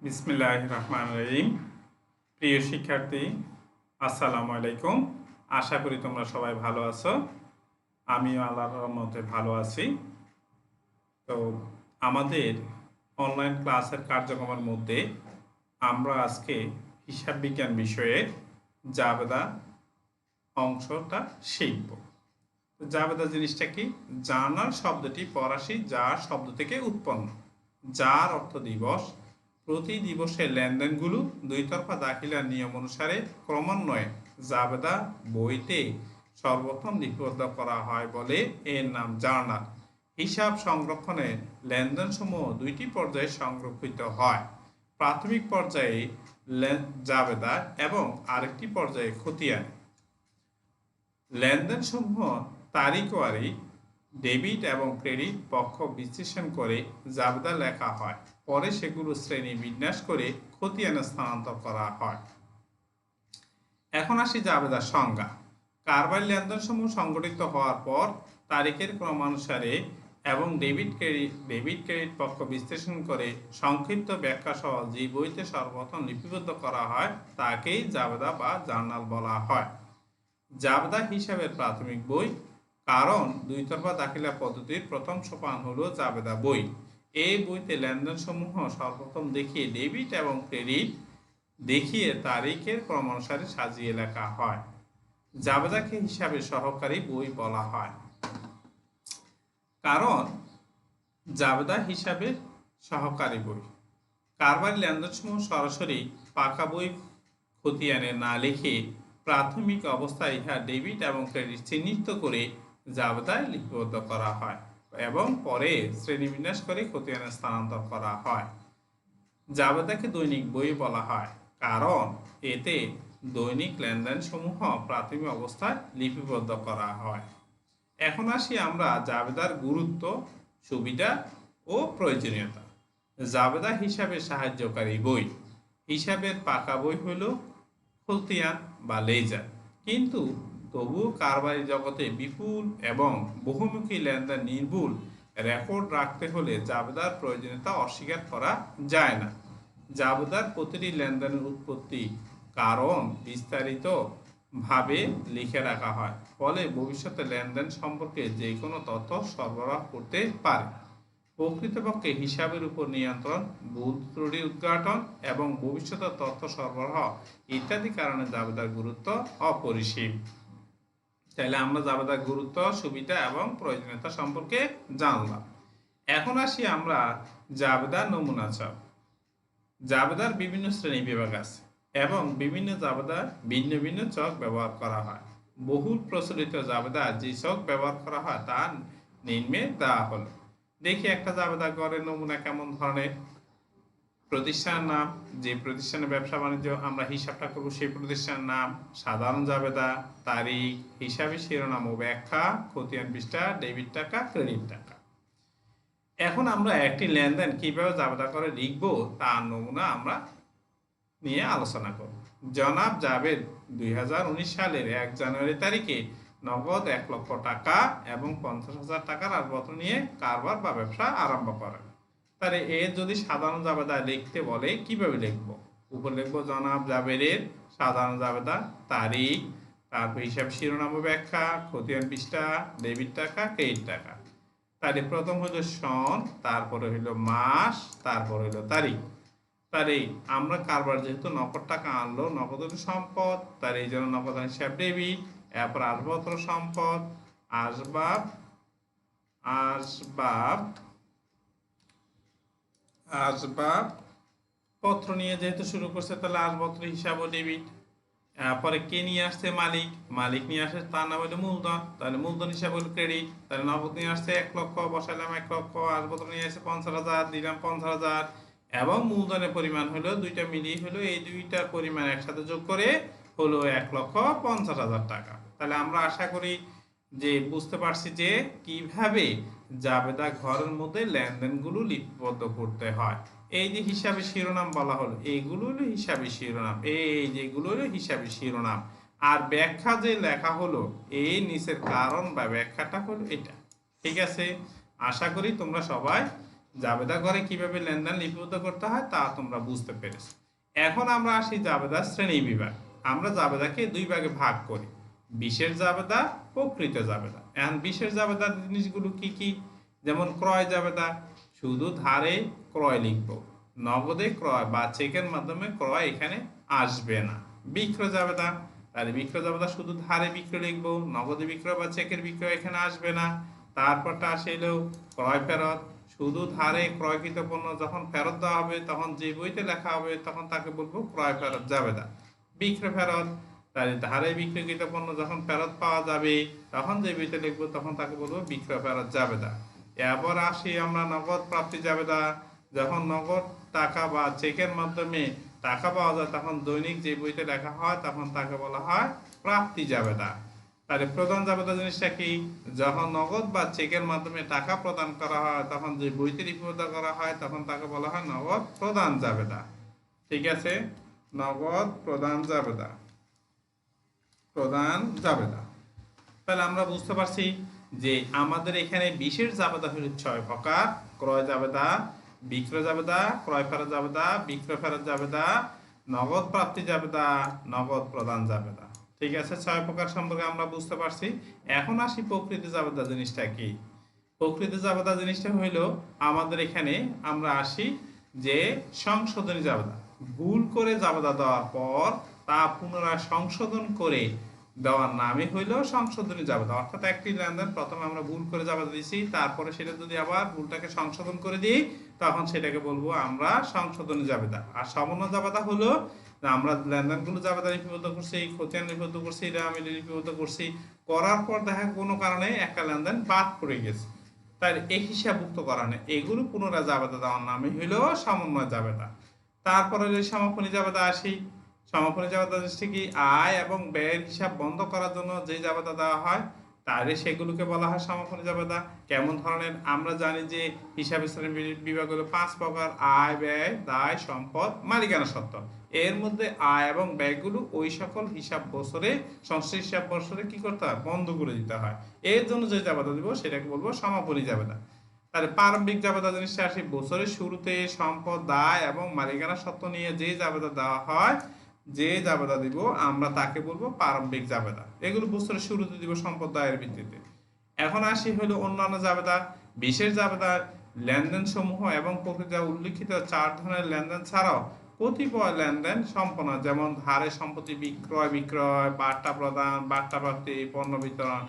বিসমিল্লাহির রহমানির রহিম। প্রিয় শিক্ষার্থী, আসসালামু আলাইকুম। আশা করি তোমরা সবাই ভালো আছো। আমিও আল্লাহর রহমতে ভালো আছি। তো আমাদের অনলাইন ক্লাসের কার্যক্রমের মধ্যে আমরা আজকে হিসাব বিজ্ঞান বিষয়ে জাবেদা অংশটা শিখব। জাবেদা জিনিসটা কি? জানার শব্দটি ফরাসি যার শব্দ থেকে উৎপন্ন। যার অর্থ দিবস। প্রতি দিবসের লেনদেনগুলো দুই তরফা দাখিলার নিয়ম অনুসারে ক্রমান্বয়ে জাবেদা বইতে সর্বপ্রথম লিপিবদ্ধ করা হয় বলে এর নাম জার্নাল। হিসাব সংরক্ষণের লেনদেনসমূহ দুইটি পর্যায়ে সংরক্ষিত হয়। প্রাথমিক পর্যায়ে জাবেদা এবং আরেকটি পর্যায়ে খতিয়ান। লেনদেনসমূহ তারিখওয়ারি ডেবিট এবং ক্রেডিট পক্ষ বিশ্লেষণ করে জাবেদা লেখা হয়। পরে সেগুলো শ্রেণী বিন্যাস করে খতিয়ানে স্থানান্তর করা হয়। এখন আসি জাবেদার সংজ্ঞা। কারবারি লেনদেনসমূহ সংগঠিত হওয়ার পর তারিখের ক্রমানুসারে এবং ডেবিট ক্রেডিট পক্ষ বিশ্লেষণ করে সংক্ষিপ্ত ব্যাখ্যা সহ যে বইতে সর্বপ্রথম লিপিবদ্ধ করা হয় তাকেই জাবেদা বা জার্নাল বলা হয়। জাবেদা হিসাবের প্রাথমিক বই, কারণ দুই তরফা দাখিলা পদ্ধতির প্রথম সোপান হলো জাবেদা বই। এই বইতে লেনদেনসমূহ সর্বপ্রথম দেখিয়ে ডেবিট এবং ক্রেডিট দেখিয়ে তারিখের ক্রমানুসারে সাজিয়ে লেখা হয়। জাবেদাকে হিসাবে সহকারী বই বলা হয়, কারণ জাবেদা হিসাবে সহকারী বই। কারবারি লেনদেনসমূহ সরাসরি পাকা বই খতিয়ানে না লিখে প্রাথমিক অবস্থায় ইহা ডেবিট এবং ক্রেডিট চিহ্নিত করে জাবেদায় লিপিবদ্ধ করা হয় এবং পরে শ্রেণীবিন্যাস করে খতিয়ানে স্থানান্তর করা হয়। জাবেদাকে দৈনিক বই বলা হয়, কারণ এতে দৈনিক লেনদেন সমূহ প্রাথমিক অবস্থায় লিপিবদ্ধ করা হয়। এখন আসি আমরা জাবেদার গুরুত্ব, সুবিধা ও প্রয়োজনীয়তা। জাবেদা হিসাবে সাহায্যকারী বই। হিসাবের পাকা বই হল খতিয়ান বা লেজার, কিন্তু তবুও কারবারি জগতে বিপুল এবং বহুমুখী লেনদেন নির্ভুল রেকর্ড রাখতে হলে জাবেদার প্রয়োজনীয়তা অস্বীকার করা যায় না। জাবেদার প্রতিটি লেনদেনের উৎপত্তি কারণ বিস্তারিত ভাবে লিখে রাখা হয়, ফলে ভবিষ্যতে লেনদেন সম্পর্কে যে কোনো তথ্য সরবরাহ করতে পারে। প্রকৃতপক্ষে হিসাবের উপর নিয়ন্ত্রণ, ভুল ত্রুটি উদ্ঘাটন এবং ভবিষ্যতে তথ্য সরবরাহ ইত্যাদি কারণে জাবেদার গুরুত্ব অপরিসীম। তাহলে আমরা জাবেদার গুরুত্ব, সুবিধা এবং প্রয়োজনীয়তা সম্পর্কে জানলাম। এখন আসি আমরা জাবেদার নমুনা ছক। জাবেদার বিভিন্ন শ্রেণী বিভাগ আছে এবং বিভিন্ন জাবেদার ভিন্ন ভিন্ন চক ব্যবহার করা হয়। বহুল প্রচলিত জাবেদা যে চক ব্যবহার করা হয় তা নিম্নে দেওয়া হলো। দেখি একটা জাবেদা গড়ের নমুনা কেমন ধরনের। প্রতিষ্ঠানের নাম, যে প্রতিষ্ঠানে ব্যবসা বাণিজ্য আমরা হিসাবটা করব সেই প্রতিষ্ঠানের নাম, সাধারণ জাবেদা, তারিখ, হিসাবি শিরোনাম ও ব্যাখ্যা, খতিয়ান পৃষ্ঠা, ডেবিট টাকা, ক্রেডিট টাকা। এখন আমরা একটি লেনদেন কিভাবে জাবেদা করে লিখব তার নমুনা আমরা নিয়ে আলোচনা করব। জনাব জাবেদ 2019 সালের 1 জানুয়ারি তারিখে নগদ 1 লক্ষ টাকা এবং 50,000 টাকার আসবাবপত্র নিয়ে কারবার বা ব্যবসা আরম্ভ করেন। তাহলে এর যদি সাধারণ জাবেদা লিখতে বলে কিভাবে লিখব? উপর লিখব জনাব জাবেদের সাধারণ জাবেদা, তারিখ, তারপর হিসাব শিরোনাম ব্যাখ্যা, খতিয়ান পৃষ্ঠা, ডেবিট টাকা, ক্রেডিট টাকা। তাহলে প্রথম হলো সন, তারপরে হলো মাস, তারপর হলো তারিখ। তাহলে আমরা কারবার যেহেতু নগদ টাকা আনলো, নগদ সম্পদ, তার এই জন্য নগদ হিসাব ডেবিট, এরপর আসবাবপত্র সম্পদ, আসবাব আসবাব আসবাব পত্র নিয়ে যেহেতু শুরু করছে তাহলে আসবাবপত্র হিসাবও ডেবিট। পরে কে নিয়ে আসছে? মালিক। মালিক নিয়ে আসছে, তার নাম হলো মূলধন, তাহলে মূলধন হিসাব হলো ক্রেডিট। তাহলে নগদ নিয়ে আসছে 1 লক্ষ, বসাইলাম 1 লক্ষ, আসবাবপত্র নিয়ে আসছে 50,000, দিলাম 50,000 এবং মূলধনের পরিমাণ হলো দুইটা মিলিয়ে হলো এই দুইটার পরিমাণ একসাথে যোগ করে হলো 1,50,000 টাকা। তাহলে আমরা আশা করি যে বুঝতে পারছি যে কিভাবে জাবেদা ঘরের মধ্যে লেনদেনগুলো লিপিবদ্ধ করতে হয়। এই যে হিসাবে শিরোনাম বলা হলো, এইগুলো হলো হিসাবে শিরোনাম, এই যেগুলো হলো হিসাবে শিরোনাম। আর ব্যাখ্যা যে লেখা হলো এই নিচের কারণ বা ব্যাখ্যাটা হলো এটা। ঠিক আছে, আশা করি তোমরা সবাই জাবেদা ঘরে কিভাবে লেনদেন লিপিবদ্ধ করতে হয় তা তোমরা বুঝতে পেরেছো। এখন আমরা আসি জাবেদার শ্রেণী বিভাগ। আমরা জাবেদাকে দুই ভাগে ভাগ করি, বিশেষ জাবেদা, প্রকৃত জাবেদা। এখন বিশেষ জাবেদার জিনিসগুলো কি কি? যেমন ক্রয় জাবেদা, শুধু ধারে ক্রয় লিখব, নগদে ক্রয় বা চেকের মাধ্যমে ক্রয় এখানে আসবে না। বিক্রয় জাবেদা, তাহলে বিক্রয় জাবেদা শুধু ধারে বিক্রয় লিখবো, নগদে বিক্রয় বা চেকের বিক্রয় এখানে আসবে না। তারপরটা আসলে ক্রয় ফেরত, শুধু ধারে ক্রয়কৃত পণ্য যখন ফেরত দেওয়া হবে তখন যে বইতে লেখা হবে তখন তাকে বলবো ক্রয় ফেরত জাবেদা। বিক্রয় ফেরত, তাহলে ধারে বিক্রয়কৃত পণ্য যখন ফেরত পাওয়া যাবে তখন যে বইতে লিখবো তখন তাকে বলবো বিক্রয় ফেরত জাবেদা। এরপর আসি আমরা নগদ প্রাপ্তি জাবেদা। যখন নগদ টাকা বা চেকের মাধ্যমে টাকা পাওয়া যায় তখন দৈনিক যে বইতে লেখা হয় তখন তাকে বলা হয় প্রাপ্তি জাবেদা। তাহলে প্রদান জাবেদা জিনিসটা কি? যখন নগদ বা চেকের মাধ্যমে টাকা প্রদান করা হয় তখন যে বইতে লিপিবদ্ধ করা হয় তখন তাকে বলা হয় নগদ প্রদান জাবেদা। ঠিক আছে, নগদ প্রদান জাবেদা, প্রদান জাবেদা। তাহলে আমরা বুঝতে পারছি যে আমাদের এখানে বিশেষ জাবেদা হলো 6 প্রকার: ক্রয় জাবেদা, বিক্রয় জাবেদা, ক্রয় ফেরত জাবেদা, বিক্রয় ফেরত জাবেদা, নগদ প্রাপ্তি জাবেদা, নগদ প্রদান জাবেদা। ঠিক আছে, 6 প্রকার সম্পর্কে আমরা বুঝতে পারছি। এখন আসি প্রকৃতি জাবেদা জিনিসটা কি। প্রকৃতি জাবেদা জিনিসটা হইল আমাদের এখানে আমরা আসি যে সংশোধনী জাবেদা। ভুল করে জাবেদা দেওয়ার পর তা পুনরায় সংশোধন করে দেওয়ার নামই হইল সংশোধনী জাবেদা। অর্থাৎ একটি লেনদেন প্রথমে আমরা ভুল করে জাবেদা দিয়েছি, তারপরে সেটা যদি আবার ভুলটাকে সংশোধন করে দিই তখন সেটাকে বলবো আমরা সংশোধনী জাবেদা। আর সমন্বয় জাবেদা হলো আমরা লেনদেনগুলো জাবেদা লিপিবদ্ধ করছি, খতিয়ান লিপিবদ্ধ করছি, রেওয়ামিল লিপিবদ্ধ করছি, করার পর দেখা কোনো কারণে একটা লেনদেন বাদ পড়ে গেছে, তাই এই হিসাবভুক্ত করা নেই, এগুলো পুনরায় জাবেদা দেওয়ার নামই হইল সমন্বয় জাবেদা। তারপরে যদি সমাপনী জাবেদা আসি, সমাপনী জাবেদা জিনিসটা কি? আয় এবং ব্যয়ের হিসাব বন্ধ করার জন্য যে জাবেদা দেওয়া হয় তাহলে সেগুলোকে বলা হয় সমাপনী জাবেদা। কেমন ধরনের? আমরা জানি যে হিসাব শ্রেণী বিভাগ হলো 5 প্রকার: আয়, ব্যয়, দায়, সম্পদ, মালিকানা সত্ত্ব। এর মধ্যে আয় এবং ব্যয়গুলো ওই সকল হিসাব বছরে, সংশ্লিষ্ট হিসাব বছরে কি করতে হয়? বন্ধ করে দিতে হয়। এর জন্য যে জাবেদা দিব সেটাকে বলবো সমাপনী জাবেদা। তাহলে প্রারম্ভিক জাবেদা জিনিসটা আসি বছরের শুরুতে সম্পদ, দায় এবং মালিকানা সত্ত্ব নিয়ে যে জাবেদা দেওয়া হয়, যে জাবেদা দিব আমরা তাকে বলবো প্রারম্ভিক জাবেদা। এগুলো বছরের শুরুতে দিব সম্পদ দায়ের ভিত্তিতে। এখন আসি হলো অন্যান্য জাবেদা। বিশেষ জাবেদা লেনদেন সমূহ এবং প্রকৃতি উল্লিখিত 4 ধরনের লেনদেন ছাড়াও কতিপয় লেনদেন সম্পন্ন, যেমন ধারে সম্পত্তি বিক্রয় বিক্রয়, বার্তা প্রদান, বার্তা প্রাপ্তি, পণ্য বিতরণ,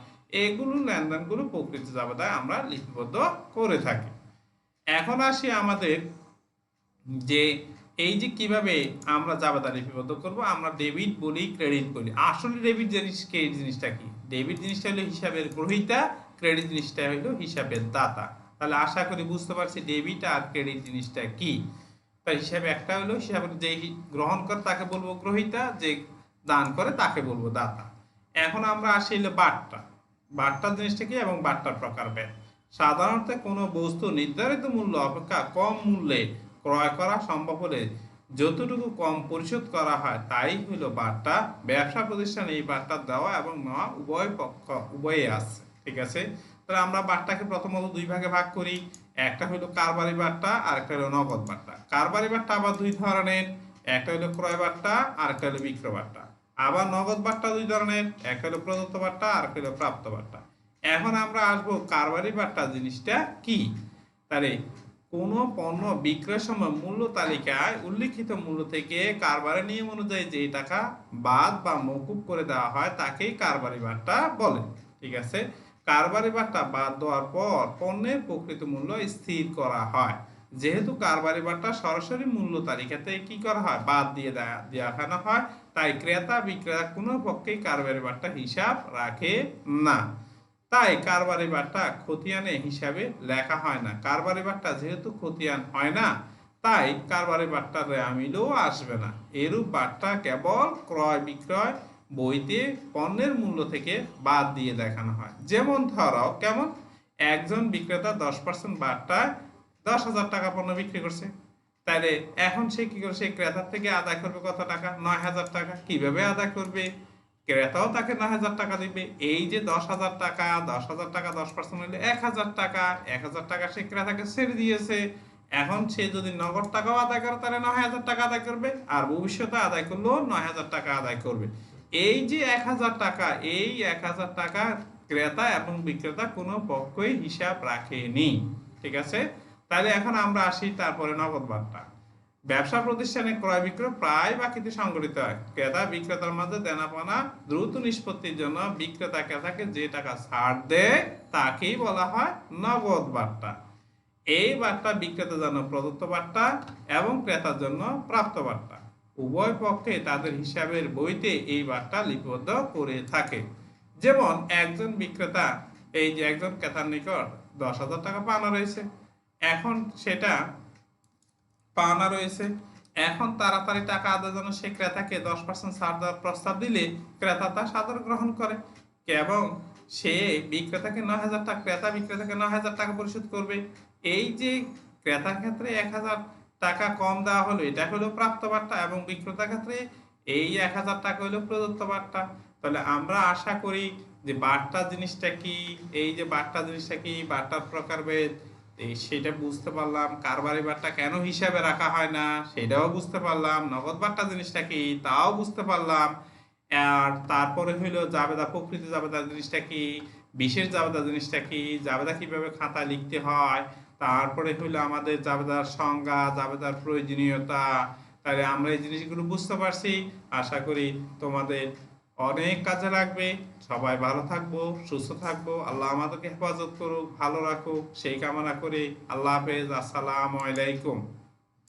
এগুলো লেনদেনগুলো প্রকৃতি জাবেদায় আমরা লিপিবদ্ধ করে থাকি। এখন আসি আমাদের যে এই যে কিভাবে আমরা জাবেদা লিপিবদ্ধ করব। আমরা ডেবিট বলি, ক্রেডিট বলি। আসলে ডেবিট জিনিস, ক্রেডিট জিনিসটা কি? ডেবিট জিনিসটা হলো হিসাবের গ্রহীতা, ক্রেডিট জিনিসটা হলো হিসাবের দাতা। তাহলে আশা করি বুঝতে পারছি ডেবিট আর ক্রেডিট জিনিসটা কি। তাই হিসাবে একটা হলো হিসাবের যে গ্রহণ করে তাকে বলবো গ্রহীতা, যে দান করে তাকে বলবো দাতা। এখন আমরা আসি হলো বার্তা। বার্তা জিনিসটা কি এবং বার্তার প্রকারভেদ। সাধারণত কোনো বস্তু নির্ধারিত মূল্য অপেক্ষা কম মূল্যে ক্রয় করা সম্ভব হলে যতটুকু কম পরিশোধ করা হয় তাই হলো বার্তা। ব্যবসা প্রতিষ্ঠানে এই বার্তা দেওয়া এবং নেওয়া উভয় পক্ষ উভয়ে আছে। ঠিক আছে, তাহলে আমরা বার্তাকে প্রথমত দুই ভাগে ভাগ করি। একটা হলো কারবারি বার্তা আর একটা হলো নগদ বার্তা। কারবারি বার্তা আবার দুই ধরনের, একটা হলো ক্রয় বার্তা আর একটা হলো বিক্রয় বার্তা। আবার নগদ বার্তা দুই ধরনের, একটা হলো প্রদত্ত বার্তা আর একটা হলো প্রাপ্ত বার্তা। এখন আমরা আসবো কারবারি বার্তা জিনিসটা কি। তাহলে কোনো পণ্য বিক্রয়ের সময় মূল্য তালিকায় উল্লিখিত মূল্য থেকে কারবারের নিয়ম অনুযায়ী যে টাকা বাদ বা মকুব করে দেওয়া হয় তাকেই কারবারি বার্তা বলে। ঠিক আছে, কারবারি বার্তা বাদ দেওয়ার পর পণ্যের প্রকৃত মূল্য স্থির করা হয়। যেহেতু কারবারি বার্তা সরাসরি মূল্য তালিকাতে কি করা হয়? বাদ দিয়ে দেখানো হয়, তাই ক্রেতা বিক্রেতা কোনো পক্ষেই কারবারি বার্তা হিসাব রাখে না। তাই কারবারি বার্তা খতিয়ানে হিসাবে লেখা হয় না। কারবারি বার্তা যেহেতু খতিয়ান হয় না তাই কারবারি বার্তা রেওয়ামিলও আসবে না। এরূপ বার্তা কেবল ক্রয় বিক্রয় বইতে পণ্যের মূল্য থেকে বাদ দিয়ে দেখানো হয়। যেমন ধরো কেমন, একজন বিক্রেতা 10% বার্তায় 10,000 টাকা পণ্য বিক্রি করছে, তাহলে এখন সে কি করছে? ক্রেতার থেকে আদায় করবে কত টাকা? 9,000 টাকা। কিভাবে আদায় করবে? ক্রেতাও তাকে 9,000 টাকা দিবে। এই যে 10,000 টাকা, 10,000 টাকা 10% হলে 1,000 টাকা, 1,000 টাকা সে ক্রেতাকে ছেড়ে দিয়েছে। এখন সে যদি নগদ টাকাও আদায় করে তাহলে 9,000 টাকা আদায় করবে, আর ভবিষ্যতে আদায় করলেও 9,000 টাকা আদায় করবে। এই যে 1,000 টাকা, এই 1,000 টাকা ক্রেতা এবং বিক্রেতা কোনো পক্ষই হিসাব রাখেনি। ঠিক আছে? তাহলে এখন আমরা আসি তারপরে নগদ বার্তা। ব্যবসা প্রতিষ্ঠানে ক্রয় বিক্রয় প্রায় বাকিতে সংঘটিত হয়। ক্রেতা বিক্রেতার মধ্যে দেনাপানা দ্রুত নিষ্পত্তির জন্য বিক্রেতা ক্রেতাকে যে টাকা ছাড় দেয় তাকেই বলা হয় নগদ বার্তা। এই বার্তা বিক্রেতার জন্য প্রদত্ত বার্তা এবং ক্রেতার জন্য প্রাপ্ত বার্তা। উভয় পক্ষে তাদের হিসাবের বইতে এই বার্তা লিপিবদ্ধ করে থাকে। যেমন একজন বিক্রেতা, এই যে একজন ক্রেতার নিকট 10,000 টাকা পাওনা রয়েছে, এখন সেটা পাওনা রয়েছে, এখন তাড়াতাড়ি টাকা আদায়ের জন্য সে ক্রেতাকে 10% ছাড় দেওয়ার প্রস্তাব দিলে ক্রেতা তা সাদর গ্রহণ করে এবং সে বিক্রেতাকে 9,000 টাকা, ক্রেতা বিক্রেতাকে 9,000 টাকা পরিশোধ করবে। এই যে ক্রেতার ক্ষেত্রে 1,000 টাকা কম দেওয়া হলো, এটা হলো প্রাপ্ত বার্তা, এবং বিক্রেতার ক্ষেত্রে এই 1,000 টাকা হলো প্রদত্ত বার্তা। তাহলে আমরা আশা করি যে বার্তা জিনিসটা কি, এই যে বার্তা জিনিসটা কি, বার্তার প্রকারভেদ সেটা বুঝতে পারলাম। কারবারি বার্তা কেন হিসাবে রাখা হয় না সেটাও বুঝতে পারলাম। নগদ বার্তা জিনিসটা কি তাও বুঝতে পারলাম। আর তারপরে হইলো জাবেদা, প্রকৃত জাবেদা জিনিসটা কি, বিশেষ জাবেদা জিনিসটা কি, জাবেদা কিভাবে খাতা লিখতে হয়, তারপরে হইলো আমাদের জাবেদার সংজ্ঞা, জাবেদার প্রয়োজনীয়তা। তাহলে আমরা এই জিনিসগুলো বুঝতে পারছি। আশা করি তোমাদের অনেক কাজে লাগবে। সবাই ভালো থাকবো, সুস্থ থাকবো, আল্লাহ আমাদেরকে হেফাজত করুক, ভালো রাখুক, সেই কামনা করে আল্লাহ হাফেজ। আসসালামু আলাইকুম।